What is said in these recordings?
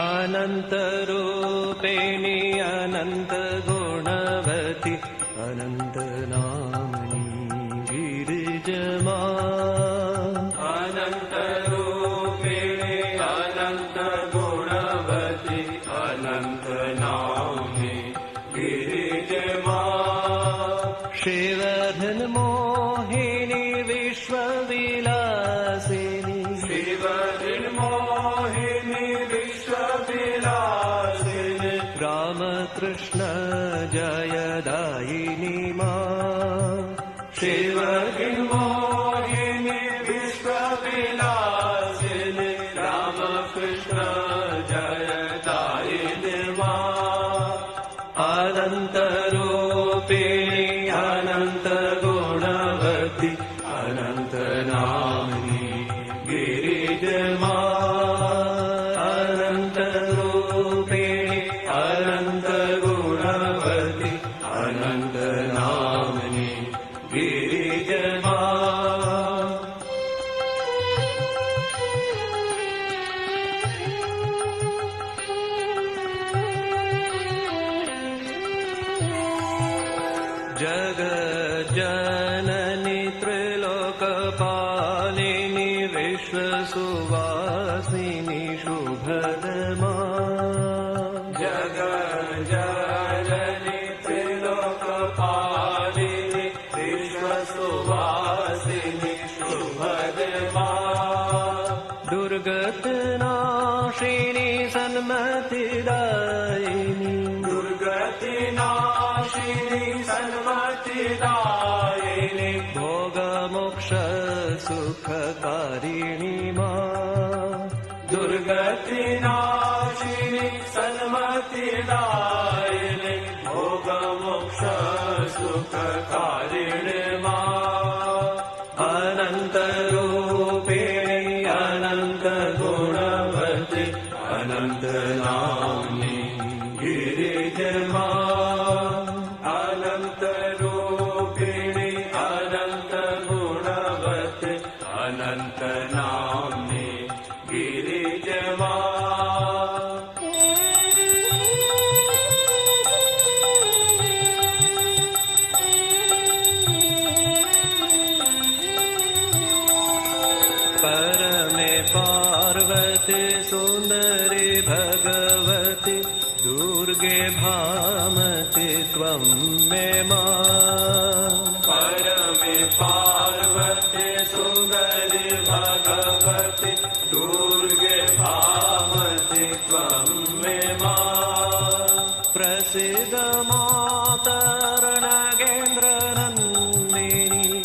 अनन्तरूपिणी अनन्तगुणवती अनन्तनाम्नी गिरिजमा अनन्तरूपिणी अनन्तगुणवती अनन्तनाम्नी गिरिजमा श्रीवर्धनमोहिनी विश्वविलासिनी श्रीवर्धनमोहिनी विश्वविलासिनी रामकृष्ण जयदायिनी मा श्रीवर्धनमोहिनी विश्वविलासिनी रामकृष्ण जयदायिनी मा अनन्तरूपिणी अनन्तगुणवती अनन्तनाम्नी गिरिजमा अनन्तरूपिणी अनन्तगुणवती अनन्तनाम्नी गिरिजमा जगज्जननी त्रिलोकपालिनी विश्वसुवासिनी शुभदमा जगज्जननी त्रिलोकपालिनी विश्वसुवासिनी शुभदमा दुर्गतनाशिनी सन्मतिदायिनी दुर्गतिनाशिनी सन्मतिदायिनी भोगमोक्ष सुखकारिणी मा दुर्गतिनाशिनी सन्मतिदायिनी भोगमोक्ष सुखकारिणी मा अनन्तरूपिणी अनन्तगुणवती अनन्तनाम्नी गिरिजमा अनन्तरूपिणी अनन्तगुणवती अनन्तनाम्नी गिरिजमा परमे पार्वती सुन्दरी भगवती दुर्गे भामति त्वं मे मा परमे पार्वती सुन्दरी भगवती दुर्गे भामति त्वं मे मा प्रसीद मातर्नागेन्द्रनन्दिनी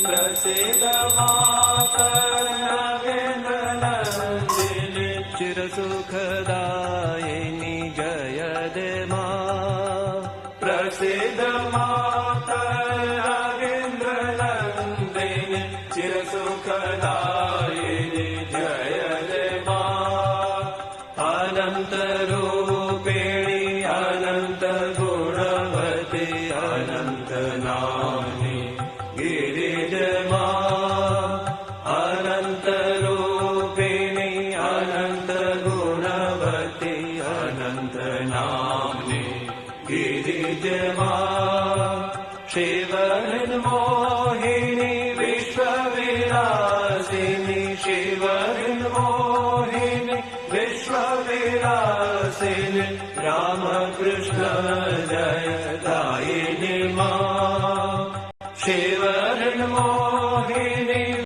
प्रसीद मातर्नागेन्द्रनन्दिनी चिरसुखदायिनी जयदे मा प्रसीद मातर्नागेन्द्रनन्दिनी चिरसुखदायिनी जयदे मा अनन्तरूपिणी अनन्तगुणवती अनन्तनाम्नी गिरिजमा अनन्तरूपिणी अनन्तगुणवती अनन्तनाम्नी गिरिजमा शिवहृन्मोहिनी विश्वविलासिनी शिवहृन्मोहिनी विश्वविलासिनी रामकृष्ण जयदायिनी मा